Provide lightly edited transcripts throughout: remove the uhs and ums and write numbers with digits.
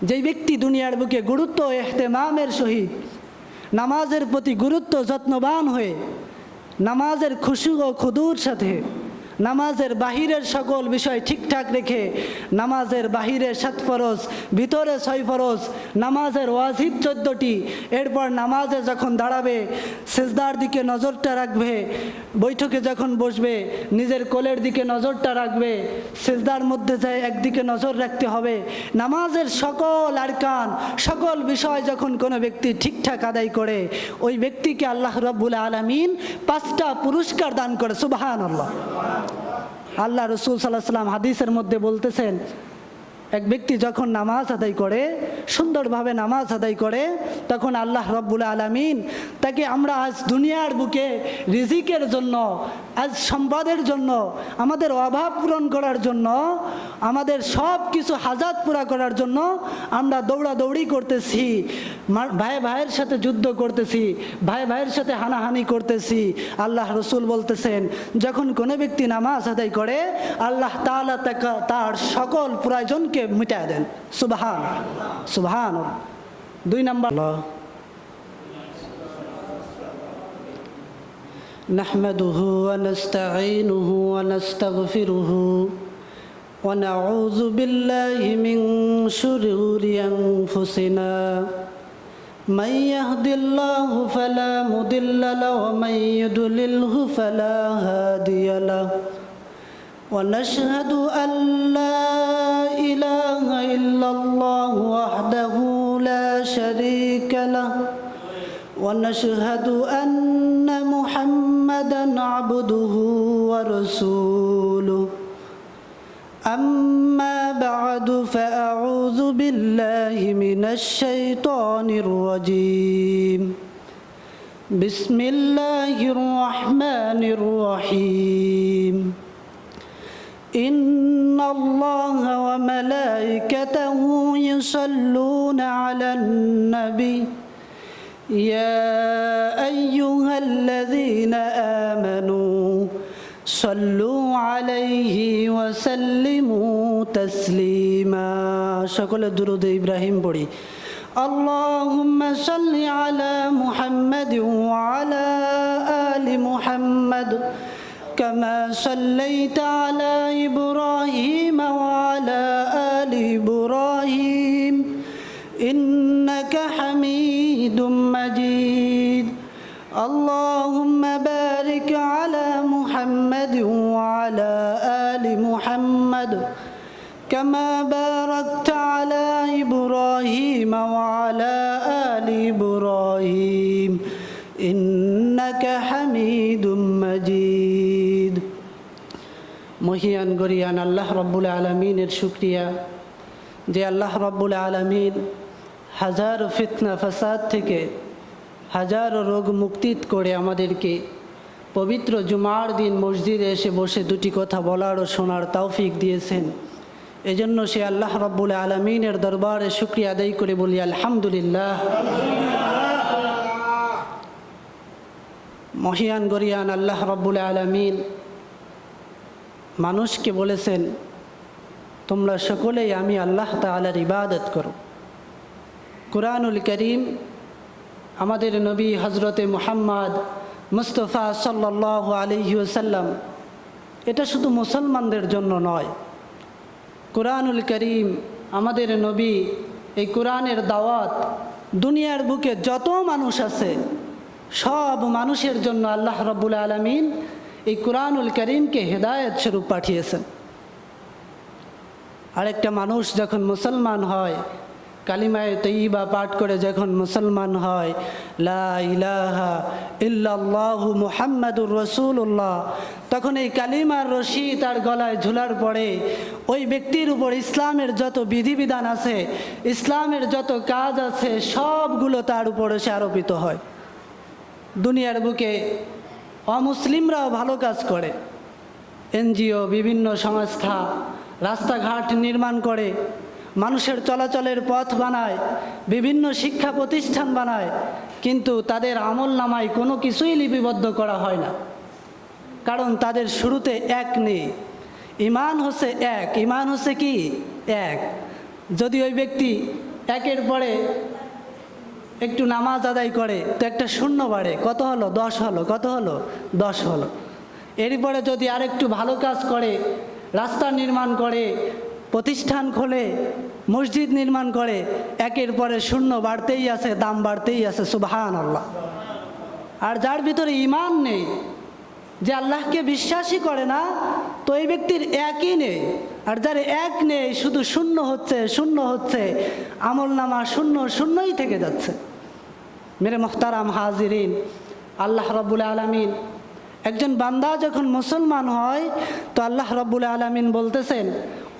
যেই ব্যক্তি দুনিয়ার বুকে গুরুত্ব ইহতেমামের সহিত নামাজের প্রতি গুরুত্ব যত্নবান হয়ে নামাজের খুশু ও খুদুর সাথে নামাজের বাহিরের সকল বিষয় ঠিকঠাক রেখে নামাজের বাহিরে 7 ফরজ, ভিতরে 6 ফরজ, নামাজের ওয়াজিব 14টি, এরপর নামাজে যখন দাঁড়াবে সিজদার দিকে নজরটা রাখবে, বৈঠকে যখন বসবে নিজের কোলের দিকে নজরটা রাখবে, সিজদার মধ্যে যায় একদিকে নজর রাখতে হবে। নামাজের সকল আরকান সকল বিষয় যখন কোনো ব্যক্তি ঠিকঠাক আদায় করে ওই ব্যক্তিকে আল্লাহ রাব্বুল আলামিন 5টা পুরস্কার দান করে। সুবহানাল্লাহ। আল্লাহ রসুল সাল্লাল্লাহু আলাইহি ওয়াসাল্লাম হাদিসের মধ্যে বলতেছেন, এক ব্যক্তি যখন নামাজ আদায় করে, সুন্দরভাবে নামাজ আদায় করে, তখন আল্লাহ রাব্বুল আলামিন তাকে আমরা আজ দুনিয়ার বুকে রিজিকের জন্য, আজ সম্পদের জন্য, আমাদের অভাব পূরণ করার জন্য, আমাদের সব কিছু হাজাত পুরা করার জন্য আমরা দৌড়াদৌড়ি করতেছি, ভাই ভাইয়ের সাথে যুদ্ধ করতেছি, ভাই ভাইয়ের সাথে হানাহানি করতেছি। আল্লাহ রসুল বলতেছেন, যখন কোনো ব্যক্তি নামাজ আদায় করে আল্লাহ তাআলা তার সকল প্রয়োজনকে মিটায় দেন। সুবহান সুবহান। 2 নম্বর, নাহমাদুহু ওয়া নাস্তাঈনুহু ওয়া নাস্তাগফিরুহু ওয়া নাউযু বিল্লাহি মিন শুরুরি আনফুসিনা মান ইয়াহদিল্লাহু ফালা মুদিল্লা লাহু ওয়া মান ইউদ্লিলহু ফালা হাদিয়া লাহু ونشهد أن لا إله إلا الله وحده لا شريك له ونشهد أن محمدا عبده ورسوله أما بعد فأعوذ بالله من الشيطان الرجيم بسم الله الرحمن الرحيم إن الله وملائكته يصلون على النبي يا أيها الذين آمنوا صلوا عليه وسلموا تسليما شكل درود إبراهيم بوري اللهم صل على محمد وعلى آل محمد كما صليت على إبراهيم وعلى آل إبراهيم إنك حميد مجيد اللهم بارك على محمد وعلى آل محمد كما باركت على إبراهيم وعلى آل إبراهيم إنك حميد مجيد মহিয়ান গরিয়ান আল্লাহ রব্বুল আলামিনের শুকরিয়া যে আল্লাহ রব্বুল আলামিন হাজারো ফিতনা ফাসাদ থেকে হাজারো রোগ মুক্তিত করে আমাদেরকে পবিত্র জুমার দিন মসজিদে এসে বসে 2টি কথা বলার ও শোনার তৌফিক দিয়েছেন। এজন্য সে আল্লাহ রব্বুল আলামিনের দরবারে শুকরিয়া আদায় করে বলি আলহামদুলিল্লাহ। মহিয়ান গরিয়ান আল্লাহ রব্বুল আলামিন মানুষকে বলেছেন, তোমরা সকলেই আমি আল্লাহ তাআলার ইবাদত করো। কুরআনুল কারীম আমাদের নবী হযরতে মুহাম্মদ মুস্তাফা সাল্লাল্লাহু আলাইহি ওয়াসাল্লাম এটা শুধু মুসলমানদের জন্য নয়, কুরআনুল কারীম আমাদের নবী এই কোরআনের দাওয়াত দুনিয়ার বুকে যত মানুষ আছে সব মানুষের জন্য আল্লাহ রাব্বুল আলামিন এই কুরআনুল কারীমকে হেদায়েত স্বরূপ পাঠিয়েছেন। আরেকটা মানুষ যখন মুসলমান হয়, কালিমায়ে তয়্যিবা পাঠ করে যখন মুসলমান হয়, লা ইলাহা ইল্লাল্লাহু মুহাম্মাদুর রাসূলুল্লাহ, তখন এই কালিমার রশি তার গলায় ঝুলার পরে ওই ব্যক্তির উপর ইসলামের যত বিধিবিধান আছে, ইসলামের যত কাজ আছে সবগুলো তার উপর এসে আরোপিত হয়। দুনিয়ার বুকে অমুসলিমরাও ভালো কাজ করে, এনজিও বিভিন্ন সংস্থা রাস্তাঘাট নির্মাণ করে, মানুষের চলাচলের পথ বানায়, বিভিন্ন শিক্ষা প্রতিষ্ঠান বানায়, কিন্তু তাদের আমল নামায় কোনো কিছুই লিপিবদ্ধ করা হয় না। কারণ তাদের শুরুতে এক নেই, ইমান হচ্ছে এক। ইমান হচ্ছে কি? এক। যদি ওই ব্যক্তি একের পরে একটু নামাজ আদায় করে তো একটা শূন্য বাড়ে, কত হলো? 10 হলো। কত হলো? 10 হলো। এরপরে যদি আরেকটু ভালো কাজ করে, রাস্তা নির্মাণ করে, প্রতিষ্ঠান খোলে, মসজিদ নির্মাণ করে, একের পরে শূন্য বাড়তেই আছে, দাম বাড়তেই আছে। সুবহানাল্লাহ। আর যার ভিতরে ঈমান নেই, যে আল্লাহকে বিশ্বাসই করে না, তো এই ব্যক্তির একই নেই। আর যার এক নেই, শুধু শূন্য হচ্ছে, শূন্য হচ্ছে, আমল নামা শূন্য শূন্যই থেকে যাচ্ছে। মেরে মোহতারাম হাজিরিন, আল্লাহ রাব্বুল আলামিন, একজন বান্দা যখন মুসলমান হয় তো আল্লাহ রাব্বুল আলামিন বলতেছেন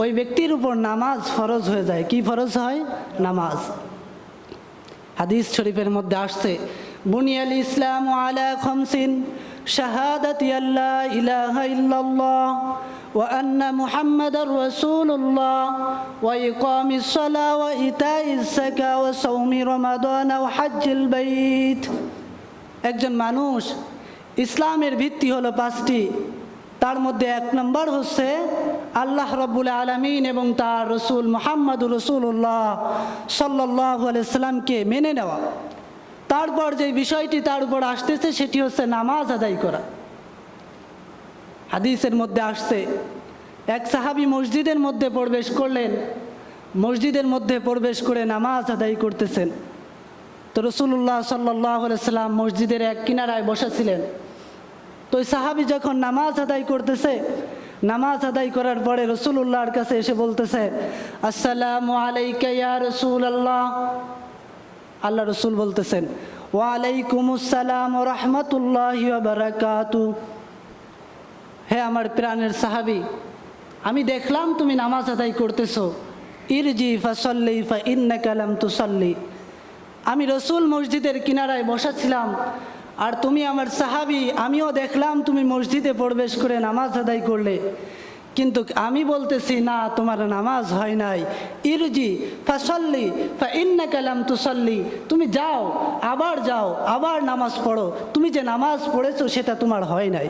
ওই ব্যক্তির উপর নামাজ ফরজ হয়ে যায়। কি ফরজ হয়? নামাজ। হাদিস শরীফের মধ্যে আসছে, বুনিয়াল ইসলামু আলা খামসিন শাহাদাতি আল্লা ইলাহা ইল্লাল্লাহ ওয়া আন্না মুহাম্মাদার রাসূলুল্লাহ ওয়া ইকামিস সালাহ ওয়া ইতাইজ যাকাত ওয়া সাওমি রমাদান ওয়া হজ্জিল বাইত। একজন মানুষ, ইসলামের ভিত্তি হলো 5টি, তার মধ্যে 1 নম্বর হচ্ছে আল্লাহ রাব্বুল আলামিন এবং তার রসুল মুহাম্মদুর রাসূলুল্লাহ সাল্লাল্লাহু আলাইহি সাল্লামকে মেনে নেওয়া। তারপর যে বিষয়টি তার উপর আসতেছে সেটি হচ্ছে নামাজ আদায় করা। হাদিসের মধ্যে আসছে, এক সাহাবী মসজিদের মধ্যে প্রবেশ করলেন, মসজিদের মধ্যে প্রবেশ করে নামাজ আদায় করতেছেন। তো রাসূলুল্লাহ সাল্লাল্লাহু আলাইহি সাল্লাম মসজিদের এক কিনারায় বসেছিলেন। তো ওই সাহাবী যখন নামাজ আদায় করতেছে, নামাজ আদায় করার পরে রাসূলুল্লাহর কাছে এসে বলতেছে, আসসালামু আলাইকা ইয়া রাসূলুল্লাহ। আল্লাহ রসুল বলতেছেন, ওয়া আলাইকুমুস সালাম ওয়া রাহমাতুল্লাহি ওয়া বারাকাতুহু। হে আমার প্রাণের সাহাবী, আমি দেখলাম তুমি নামাজ আদায় করতেছো, ইরজি ফাসাল্লি ফা ইন্নাকা লাম তুসাল্লি। আমি রসুল মসজিদের কিনারায় বসাছিলাম, আর তুমি আমার সাহাবী, আমিও দেখলাম তুমি মসজিদে প্রবেশ করে নামাজ আদায় করলে, কিন্তু আমি বলতেছি না, তোমার নামাজ হয় নাই। ইরজি ফাসাল্লি ফা ইন্নাকা লাম তুসাল্লি। তুমি যাও, আবার নামাজ পড়ো, তুমি যে নামাজ পড়েছো সেটা তোমার হয় নাই।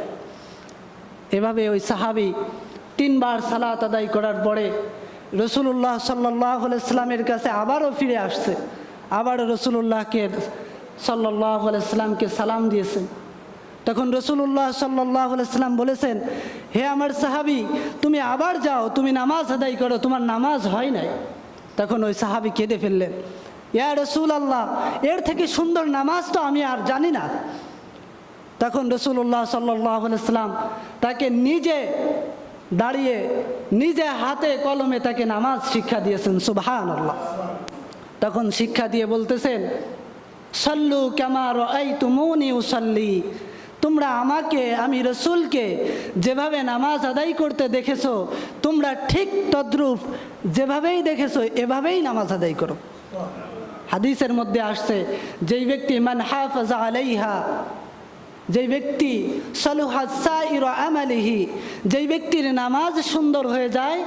এভাবে ওই সাহাবী 3 বার সালাত আদায় করার পরে রাসূলুল্লাহ সাল্লাল্লাহু আলাইহি সাল্লামের কাছে আবারও ফিরে আসছে, আবার রাসূলুল্লাহকে সাল্লাল্লাহু আলাইহি সাল্লামকে সালাম দিয়েছেন। তখন রাসূলুল্লাহ সাল্লাল্লাহু আলাইহি সাল্লাম বলেছেন, হে আমার সাহাবী, তুমি আবার যাও, তুমি নামাজ আদায় করো, তোমার নামাজ হয় নাই। তখন ওই সাহাবী কেঁদে ফেললেন, ইয়া রাসূলুল্লাহ, এর থেকে সুন্দর নামাজ তো আমি আর জানি না। তখন রাসূলুল্লাহ সাল্লাল্লাহু আলাইহি সাল্লাম তাকে নিজে দাঁড়িয়ে, নিজে হাতে কলমে তাকে নামাজ শিক্ষা দিয়েছেন। সুবহানাল্লাহ। তখন শিক্ষা দিয়ে বলতেছেন, সাল্লু কামা রাআইতুমুনি উসাল্লি। তোমরা আমাকে, আমি রসুলকে যেভাবে নামাজ আদায় করতে দেখেছো, তোমরা ঠিক তদ্রূপ যেভাবেই দেখেছো এভাবেই নামাজ আদায় করো। হাদিসের মধ্যে আসছে, যেই ব্যক্তি মান হাফাজা আলাইহা, যেই ব্যক্তি সালুহাত সাইরু আমালিহি, যেই ব্যক্তির নামাজ সুন্দর হয়ে যায়,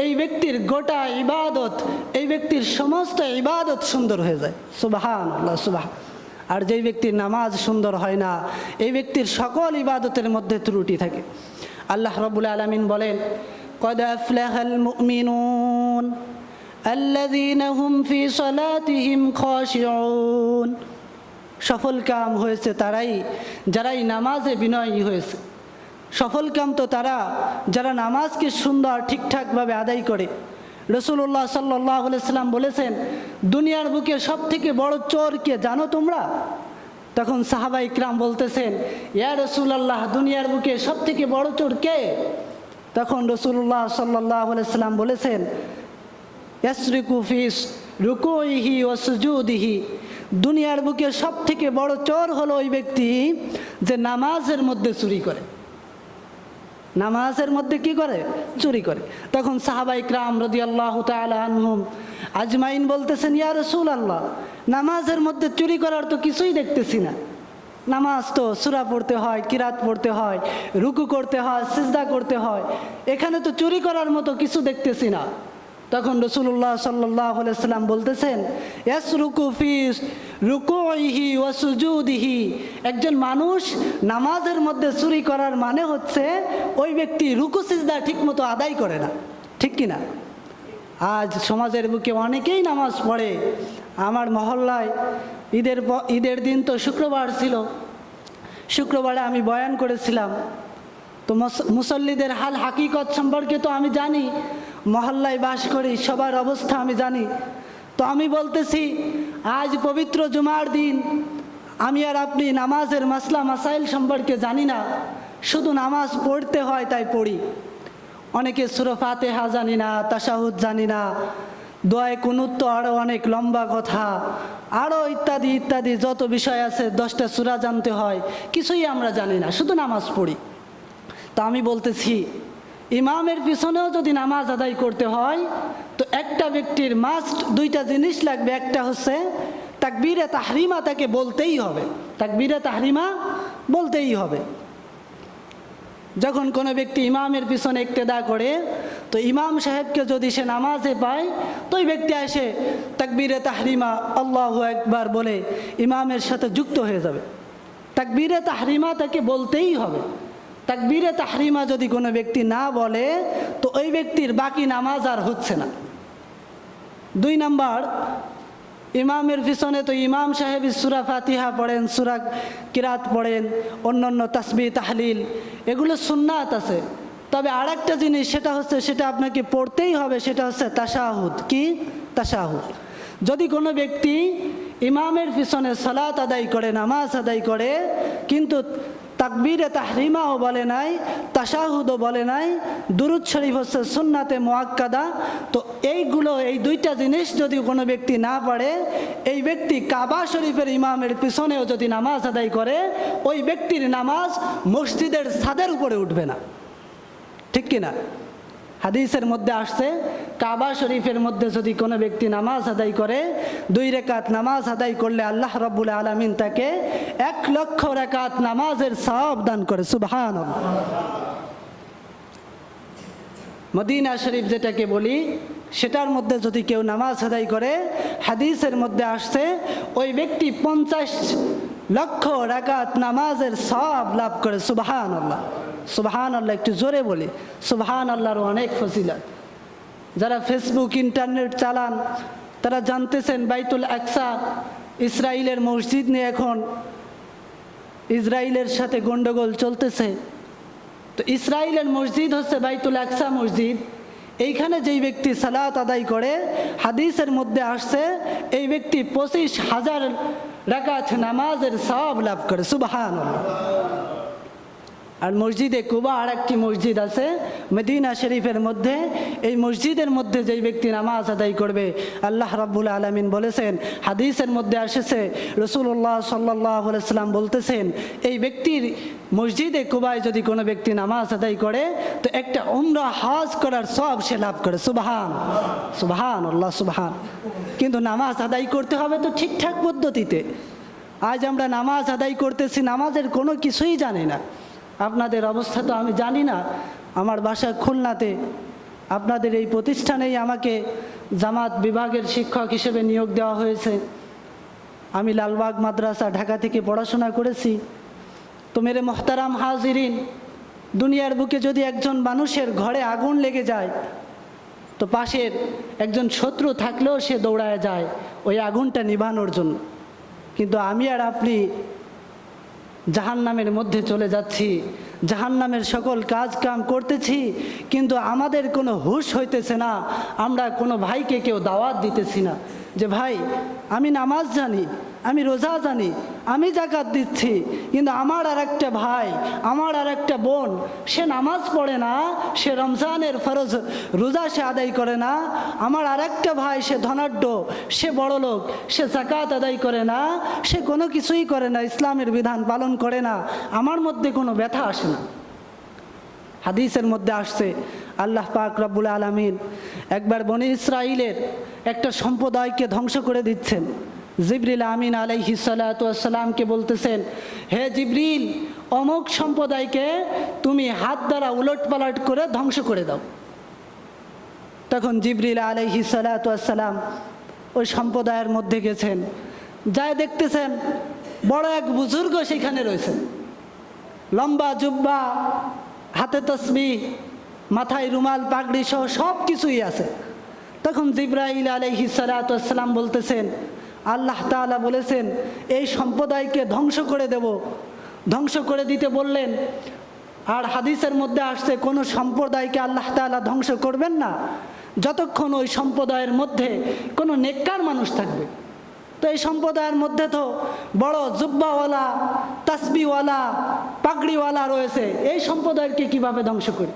এই ব্যক্তির গোটা ইবাদত, এই ব্যক্তির সমস্ত ইবাদত সুন্দর হয়ে যায়। সুবহানাল্লাহ, সুবহান। আর যেই ব্যক্তির নামাজ সুন্দর হয় না, এই ব্যক্তির সকল ইবাদতের মধ্যে ত্রুটি থাকে। আল্লাহ রাব্বুল আলামিন বলেন, ক্বাদ আফলাহাল মুমিনুন আল্লাযীনা হুম ফি সালাতিহিম খাশিউন। সফল কাম হয়েছে তারাই, যারাই নামাজে বিনয়ী হয়েছে। সফল কাম তো তারা যারা নামাজকে সুন্দর ঠিকঠাকভাবে আদায় করে। রাসূলুল্লাহ সাল্লাল্লাহু আলাইহি সাল্লাম বলেছেন, দুনিয়ার বুকে সবথেকে বড় চোর কে জানো তোমরা? তখন সাহাবা ইকরাম বলতেছেন, ইয়া রাসূলুল্লাহ, দুনিয়ার বুকে সবথেকে বড় চোর কে? তখন রাসূলুল্লাহ সাল্লাল্লাহু আলাইহি সাল্লাম বলেছেন, ইয়াসরিকু ফি রুকুইহি ওয়া সুজুদিহি। দুনিয়ার বুকে সবথেকে বড় চোর হলো ওই ব্যক্তি যে নামাজের মধ্যে চুরি করে। নামাজের মধ্যে কি করে? চুরি করে। তখন সাহাবা ইকরাম রাদিয়াল্লাহু তাআলা আনহুম আজমাইন বলতেছেন, ইয়া রাসূলুল্লাহ, নামাজের মধ্যে চুরি করার তো কিছুই দেখতেছি না। নামাজ তো সূরা পড়তে হয়, কিরাত পড়তে হয়, রুকু করতে হয়, সিজদা করতে হয়, এখানে তো চুরি করার মতো কিছু দেখতেছি না। তখন রাসূলুল্লাহ সাল্লাল্লাহু আলাইহি সাল্লাম বলতেছেন, ইয়াসরুকু ফি রুকুইহি ওয়া সুজুদিহি। একজন মানুষ নামাজের মধ্যে চুরি করার মানে হচ্ছে ওই ব্যক্তি রুকু সিজদা ঠিকমতো আদায় করে না। ঠিক কি না? আজ সমাজের বুকে অনেকেই নামাজ পড়ে। আমার মহল্লায় ঈদের দিন তো শুক্রবার ছিল, শুক্রবারে আমি বয়ান করেছিলাম। তো মুসল্লিদের হাল হাকিকত সম্পর্কে তো আমি জানি, মহল্লায় বাস করি, সবার অবস্থা আমি জানি। তো আমি বলতেছি, আজ পবিত্র জুমার দিন আমি আর আপনি নামাজের মাসলা মাসাইল সম্পর্কে জানি না, শুধু নামাজ পড়তে হয় তাই পড়ি। অনেকে সূরা ফাতিহা জানি না, তাশাহুদ জানি না, দোয়ায়ে কুনুত তো আরও অনেক লম্বা কথা, আরও ইত্যাদি ইত্যাদি যত বিষয় আছে, 10টা সূরা জানতে হয়, কিছুই আমরা জানি না, শুধু নামাজ পড়ি। তা আমি বলতেছি, ইমামের পিছনেও যদি নামাজ আদায় করতে হয় তো একটা ব্যক্তির মাস্ট 2টা জিনিস লাগবে। একটা হচ্ছে তাকবীরে তাহরিমা, তাকে বলতেই হবে, তাকবীরে তাহরিমা বলতেই হবে। যখন কোনো ব্যক্তি ইমামের পিছনে ইক্তেদা করে তো ইমাম সাহেবকে যদি সে নামাজে পায় তো ওই ব্যক্তি এসে তাকবীরে তাহরিমা আল্লাহু আকবার বলে ইমামের সাথে যুক্ত হয়ে যাবে। তাকবীরে তাহরিমা তাকে বলতেই হবে। তাকবীরে তাহরিমা যদি কোনো ব্যক্তি না বলে তো ওই ব্যক্তির বাকি নামাজ আর হচ্ছে না। 2 নাম্বার, ইমামের পিছনে তো ইমাম সাহেব সূরা ফাতিহা পড়েন, সূরা কিরাত পড়েন, অন্যান্য তাসবিহ তাহলিল, এগুলো সুন্নাত আছে। তবে আরেকটা জিনিস সেটা আপনাকে পড়তেই হবে, সেটা হচ্ছে তাশাহুদ। কি? তাশাহুদ। যদি কোনো ব্যক্তি ইমামের পিছনে সালাত আদায় করে, নামাজ আদায় করে, কিন্তু তাকবীরে তাহরিমাও বলে নাই, তাশাহুদও বলে নাই, দুরূদ শরীফ হচ্ছে সুন্নাতে মুআক্কাদা, তো এই 2টা জিনিস যদি কোনো ব্যক্তি না পড়ে, এই ব্যক্তি কাবা শরীফের ইমামের পিছনেও যদি নামাজ আদায় করে, ওই ব্যক্তির নামাজ মসজিদের ছাদের উপরে উঠবে না। ঠিক কিনা? হাদিসের মধ্যে আসছে, কাবা শরীফের মধ্যে যদি কোনো ব্যক্তি নামাজ আদায় করে, 2 রাকাত নামাজ আদায় করলে আল্লাহ রাব্বুল আলামিন তাকে 1 লক্ষ রাকাত নামাজের সওয়াব দান করে। সুবহানাল্লাহ। মদিনা শরীফ যেটাকে বলি, সেটার মধ্যে যদি কেউ নামাজ আদায় করে, হাদিসের মধ্যে আসছে ওই ব্যক্তি 50 লক্ষ রাকাত নামাজের সওয়াব লাভ করে। সুবহানাল্লাহ, সুবহানাল্লাহ। একটু জোরে বলি, সুবহানাল্লাহর অনেক ফজিলত। যারা ফেসবুক ইন্টারনেট চালান তারা জানতেছেন বাইতুল আকসা ইসরায়েলের মসজিদ নিয়ে এখন ইসরায়েলের সাথে গন্ডগোল চলতেছে। তো ইসরায়েলের মসজিদ হচ্ছে বাইতুল আকসা মসজিদ। এইখানে যেই ব্যক্তি সালাত আদায় করে, হাদিসের মধ্যে আসছে এই ব্যক্তি 25,000 রাকাত নামাজের সওয়াব লাভ করে। সুবহানাল্লাহ। আর মসজিদে কুবা আরেকটি মসজিদ আছে মদিনা শরীফের মধ্যে, এই মসজিদের মধ্যে যেই ব্যক্তি নামাজ আদায় করবে, আল্লাহ রাব্বুল আলামিন বলেছেন, হাদিসের মধ্যে এসেছে, রাসূলুল্লাহ সাল্লাল্লাহু আলাইহি সাল্লাম বলতেছেন, এই ব্যক্তির মসজিদে কুবায় যদি কোনো ব্যক্তি নামাজ আদায় করে তো একটা উমরা হজ করার সওয়াব সে লাভ করে। সুবহানাল্লাহ, সুবহান। কিন্তু নামাজ আদায় করতে হবে তো ঠিকঠাক পদ্ধতিতে। আজ আমরা নামাজ আদায় করতেছি, নামাজের কোনো কিছুই জানি না। আপনাদের অবস্থা তো আমি জানি না। আমার বাসা খুলনাতে, আপনাদের এই প্রতিষ্ঠানেই আমাকে জামাত বিভাগের শিক্ষক হিসেবে নিয়োগ দেওয়া হয়েছে। আমি লালবাগ মাদ্রাসা ঢাকা থেকে পড়াশোনা করেছি। তো মেরে মোহতারাম হাজিরিন, দুনিয়ার বুকে যদি একজন মানুষের ঘরে আগুন লেগে যায় তো পাশের একজন শত্রু থাকলেও সে দৌড়ায় যায় ওই আগুনটা নিভানোর জন্য। কিন্তু আমি আর আপনি জাহান্নামের মধ্যে চলে যাচ্ছি, জাহান্নামের সকল কাজ কাম করতেছি, কিন্তু আমাদের কোনো হুঁশ হইতেছে না। আমরা কোনো ভাইকে কেউ দাওয়াত দিতেছি না যে ভাই আমি নামাজ জানি, আমি রোজা জানি, আমি যাকাত দিচ্ছি, কিন্তু আমার আর একটা ভাই, আমার আর একটা বোন, সে নামাজ পড়ে না, সে রমজানের ফরজ রোজা সে আদায় করে না। আমার আর একটা ভাই, সে ধনাঢ্য, সে বড় লোক, সে যাকাত আদায় করে না, সে কোনো কিছুই করে না, ইসলামের বিধান পালন করে না, আমার মধ্যে কোনো ব্যথা আসে না। হাদিসের মধ্যে আসছে আল্লাহ পাক রব্বুল আলামিন একবার বনি ইসরাইলের একটা সম্প্রদায়কে ধ্বংস করে দিচ্ছেন। জিবরিল আমিন আলাইহিস সালাতু ওয়াস সালামকে বলতেছেন, হে জিবরিল, অমুক সম্প্রদায়কে তুমি হাত দ্বারা উলটপালট করে ধ্বংস করে দাও। তখন জিবরিল আলাইহিস সালাতু ওয়াস সালাম ওই সম্প্রদায়ের মধ্যে গেছেন, যায় দেখতেছেন বড় এক বুজুর্গ সেখানে রয়েছে, লম্বা জুব্বা, হাতে তসবিহ, মাথায় রুমাল, পাগড়ি সহ সব কিছুই আছে। তখন জিবরাইল আলাইহিস সালাতু ওয়াস সালাম বলতেছেন, আল্লাহ তাআলা বলেছেন এই সম্প্রদায়কে ধ্বংস করে দেব। ধ্বংস করে দিতে বললেন। আর হাদিসের মধ্যে আসছে কোনো সম্প্রদায়কে আল্লাহ তাআলা ধ্বংস করবেন না যতক্ষণ ওই সম্প্রদায়ের মধ্যে কোনো নেককার মানুষ থাকবে। তো এই সম্প্রদায়ের মধ্যে তো বড় জুব্বাওয়ালা, তাসবিওয়ালা, পাগড়িওয়ালা রয়েছে, এই সম্প্রদায়কে কিভাবে ধ্বংস করি?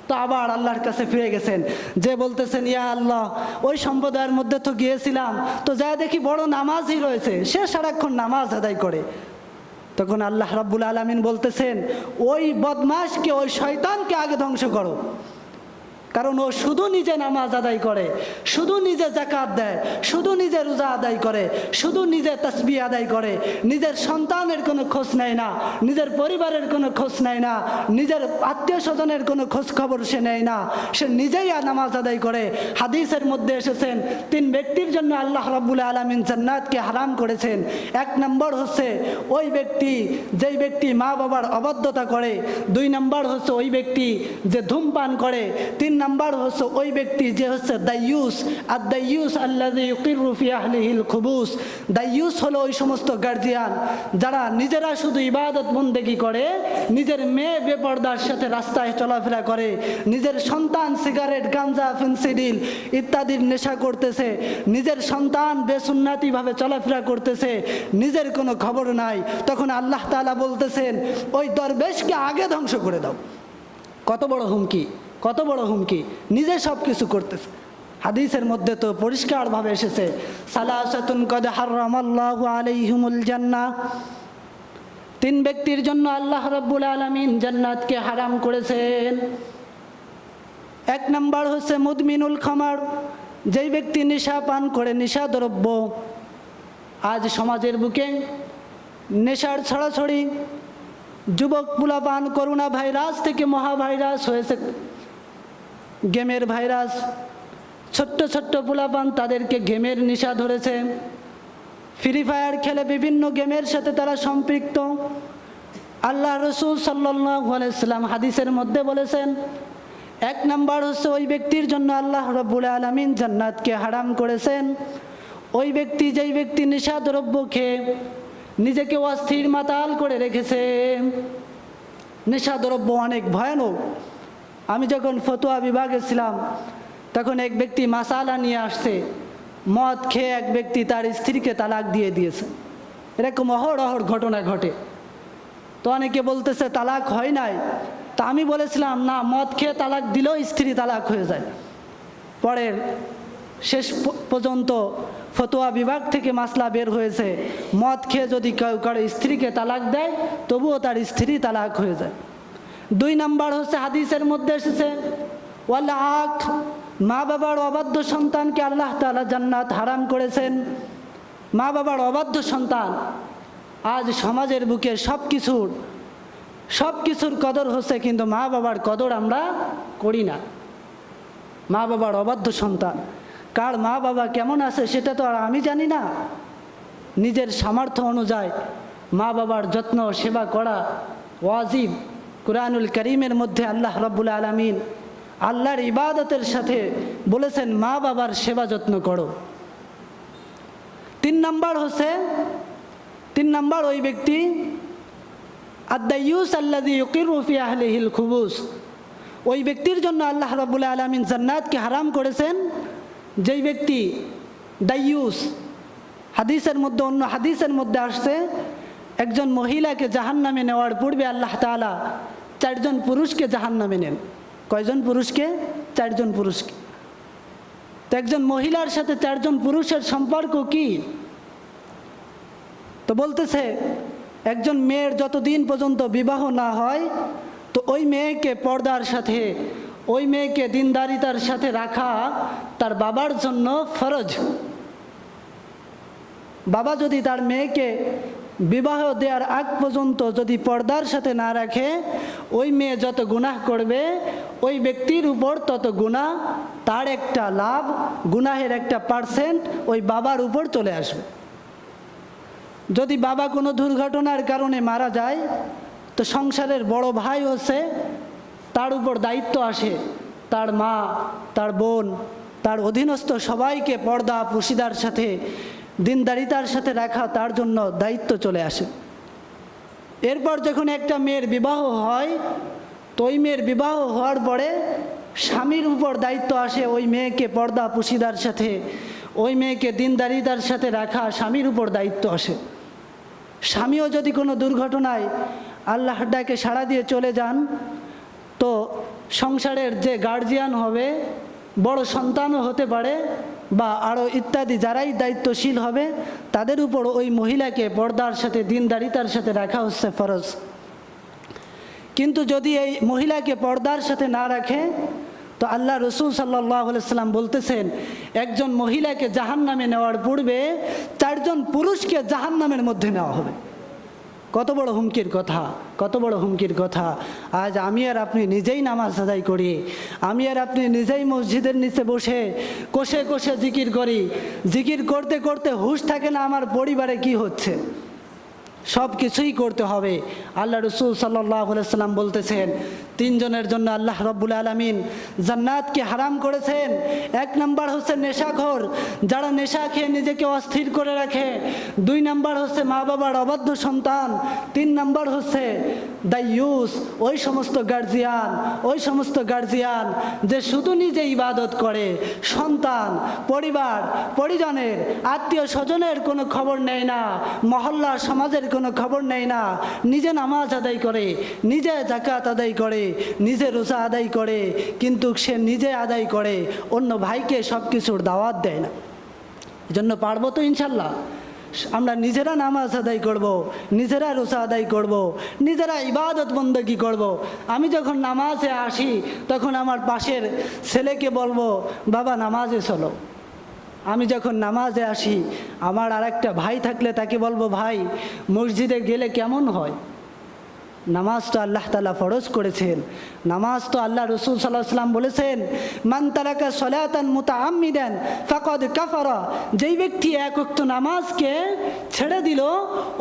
তো আবার আল্লাহর কাছে ফিরে গেছেন, যে বলতেছেন, ইয়া আল্লাহ, ওই সম্প্রদায়ের মধ্যে তো গিয়েছিলাম, তো যা দেখি বড় নামাজই রয়েছে, সে সারাক্ষণ নামাজ আদায় করে। তখন আল্লাহ রাব্বুল আলামিন বলতেছেন, ওই বদমাশকে, ওই শয়তানকে আগে ধ্বংস করো, কারণ ও শুধু নিজে নামাজ আদায় করে, শুধু নিজে যাকাত দেয়, শুধু নিজে রোজা আদায় করে, শুধু নিজে তাসবিহ আদায় করে, নিজের সন্তানের কোনো খোঁজ নেয় না, নিজের পরিবারের কোনো খোঁজ নেয় না, নিজের আত্মীয় স্বজনের কোনো খোঁজ খবর সে নেয় না, সে নিজেই নামাজ আদায় করে। হাদিসের মধ্যে এসেছেন 3 ব্যক্তির জন্য আল্লাহ রাব্বুল আলামিন জান্নাতকে হারাম করেছেন। 1 নম্বর হচ্ছে ওই ব্যক্তি, যেই ব্যক্তি মা বাবার অবাধ্যতা করে। 2 নম্বর হচ্ছে ওই ব্যক্তি যে ধূমপান করে। 3 নাম্বার হচ্ছে ওই ব্যক্তি যে হচ্ছে দাইয়ুস। আর দাইয়ুস আল্লাযী ইউকিরু ফি আহলিহিল খুবুস। দাইয়ুস হলো ওই সমস্ত গার্জিয়ান যারা নিজেরা শুধু ইবাদত বন্দেগী করে, নিজের মেয়ে বেপরদার সাথে রাস্তায় চলাফেরা করে, নিজের সন্তান সিগারেট, গাঞ্জা, ফেন্সিডিল ইত্যাদির নেশা করতেছে, নিজের সন্তান বেসুন্নাতিভাবে চলাফেরা করতেছে, নিজের কোনো খবর নাই। তখন আল্লাহ তাআলা বলতেছেন, ওই দরবেশকে আগে ধ্বংস করে দাও। কত বড় হুমকি, কত বড় হুমকি! নিজে সব কিছু করতেছে। হাদিসের মধ্যে তো পরিষ্কারভাবে এসেছে, সালাসাতুন কদ হারামাল্লাহু আলাইহিমুল জান্নাহ, 3 ব্যক্তির জন্য আল্লাহ রাব্বুল আলামিন জান্নাতকে হারাম করেছেন। 1 নম্বর হচ্ছে মুদমিনুল খামার, যেই ব্যক্তি নেশা পান করে, নেশা দ্রব্য। আজ সমাজের বুকে নেশার ছড়াছড়ি, যুবক পোলাপান করোনা ভাইরাস থেকে মহাভাইরাস হয়েছে, গেমের ভাইরাস। ছোট্ট ছোট্ট পোলাপান, তাদেরকে গেমের নেশা ধরেছে, ফ্রি ফায়ার খেলে বিভিন্ন গেমের সাথে তারা সম্পৃক্ত। আল্লাহ রসুল সাল্লাল্লাহু আলাইহি সাল্লাম হাদিসের মধ্যে বলেছেন, 1 নম্বর হচ্ছে ওই ব্যক্তির জন্য আল্লাহ রাব্বুল আলামিন জান্নাতকে হারাম করেছেন ওই ব্যক্তি, যেই ব্যক্তি নেশা দ্রব্য খেয়ে নিজেকে অস্থির মাতাল করে রেখেছে। নেশা দ্রব্য অনেক ভয়ানক। আমি যখন ফতোয়া বিভাগে ছিলাম তখন এক ব্যক্তি মাসালা নিয়ে আসছে, মদ খেয়ে এক ব্যক্তি তার স্ত্রীকে তালাক দিয়ে দিয়েছে। এরকম অহরহ ঘটনা ঘটে। তো অনেকে বলতেছে তালাক হয় নাই। তা আমি বলেছিলাম, না, মদ খেয়ে তালাক দিলেও স্ত্রী তালাক হয়ে যায়। পরে শেষ পর্যন্ত ফতোয়া বিভাগ থেকে মাসলা বের হয়েছে, মদ খেয়ে যদি কেউ কারো স্ত্রীকে তালাক দেয় তবুও তার স্ত্রী তালাক হয়ে যায়। 2 নম্বর হচ্ছে হাদিসের মধ্যে এসেছে, ওয়াল আক, মা বাবার অবাধ্য সন্তানকে আল্লাহ তাআলা জান্নাত হারাম করেছেন। মা বাবার অবাধ্য সন্তান, আজ সমাজের বুকে সব কিছুর কদর হচ্ছে, কিন্তু মা বাবার কদর আমরা করি না। মা বাবার অবাধ্য সন্তান, কার মা বাবা কেমন আছে সেটা তো আর আমি জানি না। নিজের সামর্থ্য অনুযায়ী মা বাবার যত্ন সেবা করা ওয়াজিব। কুরআনুল কারীমের মধ্যে আল্লাহ রাব্বুল আলামিন আল্লাহর ইবাদতের সাথে বলেছেন, মা বাবার সেবা যত্ন করো। 3 নম্বর ওই ব্যক্তি আদ-দাইয়ুস আল্লাযী ইউকিরু ফি আহলিহিল খুবুস, ওই ব্যক্তির জন্য আল্লাহ রাব্বুল আলামিন জান্নাতকে হারাম করেছেন যেই ব্যক্তি দাইয়ুস। অন্য হাদিসের মধ্যে আসছে, একজন মহিলাকে জাহান্নামে নেওয়ার পূর্বে আল্লাহ তাআলা 4 জন পুরুষকে জাহান্নামে নেন। কয়জন পুরুষকে? 4 জন পুরুষকে। তো একজন মহিলার সাথে 4 জন পুরুষের সম্পর্ক কি? তো বলতেছে, একজন মেয়ের যতদিন পর্যন্ত বিবাহ না হয় তো ওই মেয়েকে পর্দার সাথে, ওই মেয়েকে দিনদারিতার সাথে রাখা তার বাবার জন্য ফরজ। বাবা যদি তার মেয়েকে বিবাহ দেওয়ার আগ পর্যন্ত যদি পর্দার সাথে না রাখে, ওই মেয়ে যত গুনাহ করবে ওই ব্যক্তির উপর তত গুনাহ, তার একটা লাভ, গুনাহের একটা % ওই বাবার উপর চলে আসবে। যদি বাবা কোনো দুর্ঘটনার কারণে মারা যায় তো সংসারের বড় ভাই হচ্ছে, তার উপর দায়িত্ব আসে, তার মা, তার বোন, তার অধীনস্থ সবাইকে পর্দা পুশিদার সাথে দিনদারিতার সাথে রাখা তার জন্য দায়িত্ব চলে আসে। এরপর যখন একটা মেয়ের বিবাহ হয়, তো ওই মেয়ের বিবাহ হওয়ার পরে স্বামীর উপর দায়িত্ব আসে ওই মেয়েকে পর্দা পুশিদার সাথে, ওই মেয়েকে দিনদারিতার সাথে রাখা স্বামীর উপর দায়িত্ব আসে। স্বামীও যদি কোনো দুর্ঘটনায় আল্লাহর ডাকে সাড়া দিয়ে চলে যান, তো সংসারের যে গার্জিয়ান হবে, বড় সন্তানও হতে পারে বা আরও ইত্যাদি যারাই দায়িত্বশীল হবে, তাদের উপর ওই মহিলাকে পর্দার সাথে দিনদারিতার সাথে রাখা হচ্ছে ফরজ। কিন্তু যদি এই মহিলাকে পর্দার সাথে না রাখে, তো আল্লাহ রসুল সাল্লাল্লাহু আলাইহি সাল্লাম বলতেছেন একজন মহিলাকে জাহান্নামে নেওয়ার পূর্বে 4 জন পুরুষকে জাহান্নামের মধ্যে নেওয়া হবে। কত বড় হুমকির কথা, কত বড় হুমকির কথা। আজ আমি আর আপনি নিজেই নামাজ আদায় করি, আমি আর আপনি নিজেই মসজিদের নিচে বসে কোষে কোষে জিকির করি, জিকির করতে করতে হুঁশ থাকে না আমার পরিবারে কি হচ্ছে। সব কিছুই করতে হবে। আল্লাহ রসুল সাল্লাল্লাহু আলাইহি সাল্লাম বলতেছেন 3 জনের জন্য আল্লাহ রব্বুল আলামিন জান্নাতকে হারাম করেছেন। 1 নম্বর হচ্ছে নেশাখোর, যারা নেশা খেয়ে নিজেকে অস্থির করে রাখে। 2 নম্বর হচ্ছে মা বাবার অবাধ্য সন্তান। 3 নম্বর হচ্ছে দাইয়ুস, ওই সমস্ত গার্জিয়ান যে শুধু নিজে ইবাদত করে, সন্তান পরিবার পরিজনের আত্মীয় স্বজনের কোনো খবর নেয় না, মহল্লা সমাজের কোনো খবর নেয় না, নিজে নামাজ আদায় করে, নিজে যাকাত আদায় করে, নিজে রোজা আদায় করে, কিন্তু সে নিজে আদায় করে, অন্য ভাইকে সব কিছুর দাওয়াত দেয় না। এজন্য পারবো তো ইনশাল্লাহ আমরা নিজেরা নামাজ আদায় করব, নিজেরা রোজা আদায় করব, নিজেরা ইবাদত বন্দেগী করব। আমি যখন নামাজে আসি তখন আমার পাশের ছেলেকে বলবো বাবা নামাজে চলো। আমি যখন নামাজে আসি আমার আরেকটা ভাই থাকলে তাকে বলবো ভাই মসজিদে গেলে কেমন হয়। নামাজ তো আল্লাহ তাআলা ফরজ করেছেন, নামাজ তো আল্লাহ রসুল সাল্লাল্লাহু আলাইহি ওয়াসাল্লাম বলেছেন মান তারাকা সলাতান মুতাআম্মিদান ফাকাদ কাফারা, যেই ব্যক্তি 1 ওয়াক্ত নামাজকে ছেড়ে দিল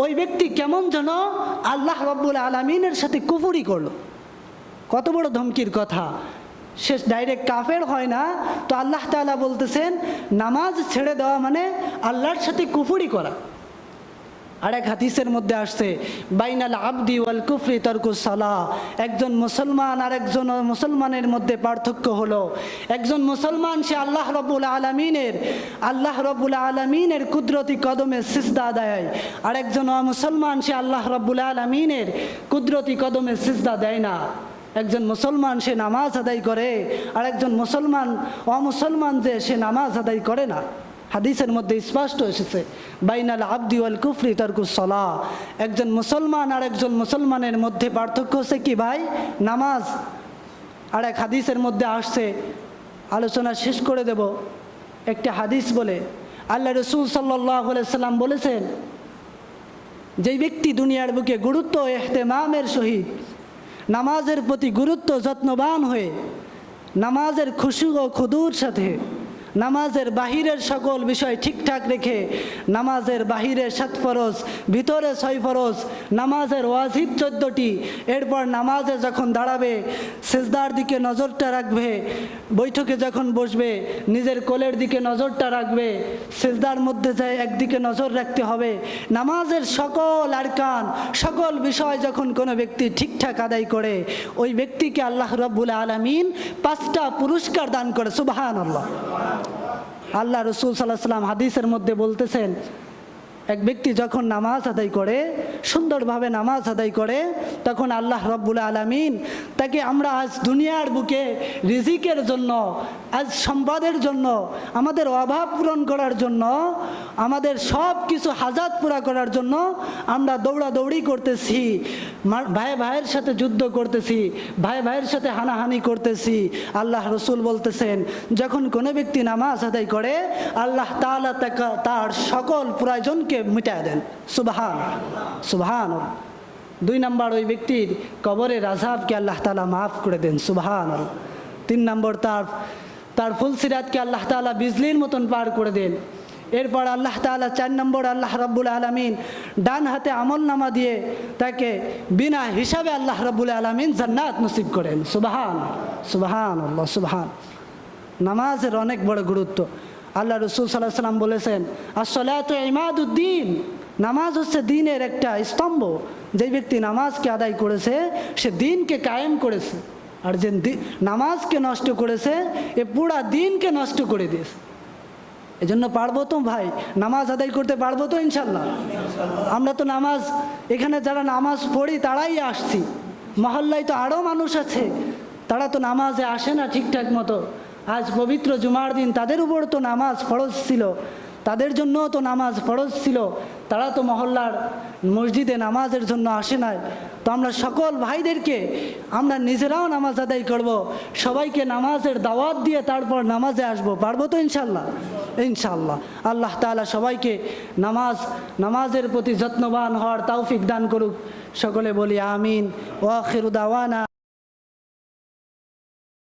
ওই ব্যক্তি কেমন যেন আল্লাহ রব্বুল আলামিনের সাথে কুফরি করলো। কত বড় ধমকির কথা। সে ডাইরেক্ট কাফের হয় না, তো আল্লাহ তাআলা বলতেছেন নামাজ ছেড়ে দেওয়া মানে আল্লাহর সাথে কুফরি করা। আরেক হাদিসের মধ্যে আসছে বাইনাল আবদি ওয়াল কুফরি তারকুস সালাহ, একজন মুসলমান আর একজন মুসলমানের মধ্যে পার্থক্য হলো একজন মুসলমান সে আল্লাহ রব্বুল আলামিনের কুদরতি কদমে সিজদা দেয়, আর একজন অমুসলমান সে আল্লাহ রব্বুল আলামিনের কুদরতি কদমে সিজদা দেয় না। একজন মুসলমান সে নামাজ আদায় করে, আর একজন অমুসলমান যে সে নামাজ আদায় করে না। হাদিসের মধ্যে স্পষ্ট এসেছে বাইনাল আবদি ওয়াল কুফরি তারকুস সালাহ, একজন মুসলমান আর একজন মুসলমানের মধ্যে পার্থক্য হচ্ছে কি ভাই নামাজ। আর এক হাদিসের মধ্যে আসছে, আলোচনা শেষ করে দেব একটা হাদিস বলে। আল্লাহ রসুল সাল্লাল্লাহু আলাইহি সাল্লাম বলেছেন যেই ব্যক্তি দুনিয়ার বুকে গুরুত্ব ইহতেমামের সহিত নামাজের প্রতি গুরুত্ব যত্নবান হয়ে নামাজের খুশু ও খুদুর সাথে নামাজের বাহিরের সকল বিষয় ঠিকঠাক রেখে নামাজের বাহিরে 7 ফরজ, ভিতরে 6 ফরজ, নামাজের ওয়াজিব 14টি, এরপর নামাজে যখন দাঁড়াবে সিজদার দিকে নজরটা রাখবে, বৈঠকে যখন বসবে নিজের কোলের দিকে নজরটা রাখবে, সিজদার মধ্যে যায় একদিকে নজর রাখতে হবে। নামাজের সকল আরকান সকল বিষয় যখন কোনো ব্যক্তি ঠিকঠাক আদায় করে ওই ব্যক্তিকে আল্লাহ রাব্বুল আলামিন 5টা পুরস্কার দান করে। সুবহানাল্লাহ। আল্লাহ রসুল সাল্লাল্লাহু আলাইহি ওয়াসাল্লাম হাদিসের মধ্যে বলতেছেন এক ব্যক্তি যখন নামাজ আদায় করে, সুন্দরভাবে নামাজ আদায় করে, তখন আল্লাহ রব্বুল আলামিন তাকে আমরা আজ দুনিয়ার বুকে রিজিকের জন্য, আজ সম্পদের জন্য, আমাদের অভাব পূরণ করার জন্য, আমাদের সব কিছু হাজাত পুরা করার জন্য আমরা দৌড়াদৌড়ি করতেছি, ভাই ভাইয়ের সাথে যুদ্ধ করতেছি, ভাই ভাইয়ের সাথে হানাহানি করতেছি। আল্লাহ রসুল বলতেছেন যখন কোনো ব্যক্তি নামাজ আদায় করে আল্লাহ তাআলা তার সকল প্রয়োজনকে মিটায় দেন। সুবহান। 2 নম্বর ওই ব্যক্তির কবরের আযাবকে আল্লাহ তাআলা মাফ করে দেন। সুবহান। 3 নম্বর তার ফুলসিরাতকে আল্লাহ তাআলা বিজলির মতন পার করে দেন। এরপর আল্লাহ তাআলা 4 নম্বর আল্লাহ রাব্বুল আলামিন ডান হাতে আমলনামা দিয়ে তাকে বিনা হিসাবে আল্লাহ রাব্বুল আলামিন জান্নাত নসিব করেন। সুবহানাল্লাহ সুবহান। নামাজের অনেক বড় গুরুত্ব। আল্লাহ রসুল সাল্লাল্লাহু আলাইহি ওয়াসাল্লাম বলেছেন, আসসালাতু ইমাদুদ্দিন, নামাজ হচ্ছে দ্বীনের একটা স্তম্ভ। যে ব্যক্তি নামাজকে আদায় করেছে সে দ্বীনকে কায়েম করেছে, আর যে নামাজকে নষ্ট করেছে এ পুরা দ্বীনকে নষ্ট করে দিয়েছে। এজন্য পারবো তো ভাই, নামাজ আদায় করতে পারবো তো ইনশাল্লাহ? আমরা তো নামাজ, এখানে যারা নামাজ পড়ি তারাই আসছি, মহল্লায় তো আরও মানুষ আছে, তারা তো নামাজে আসে না ঠিকঠাক মতো। আজ পবিত্র জুমার দিন, তাদের উপর তো নামাজ ফরজ ছিল, তাদের জন্য তো নামাজ ফরজ ছিল, তারা তো মহল্লার মসজিদে নামাজের জন্য আসে নাই। তো আমরা সকল ভাইদেরকে আমরা নিজেরাও নামাজ আদায় করব, সবাইকে নামাজের দাওয়াত দিয়ে তারপর নামাজে আসব। পারবো তো ইনশাল্লাহ? ইনশাল্লাহ। আল্লাহ তাআলা সবাইকে নামাজের প্রতি যত্নবান হওয়ার তৌফিক দান করুক। সকলে বলি আমিন। ওয়া আখিরু দাওয়ানা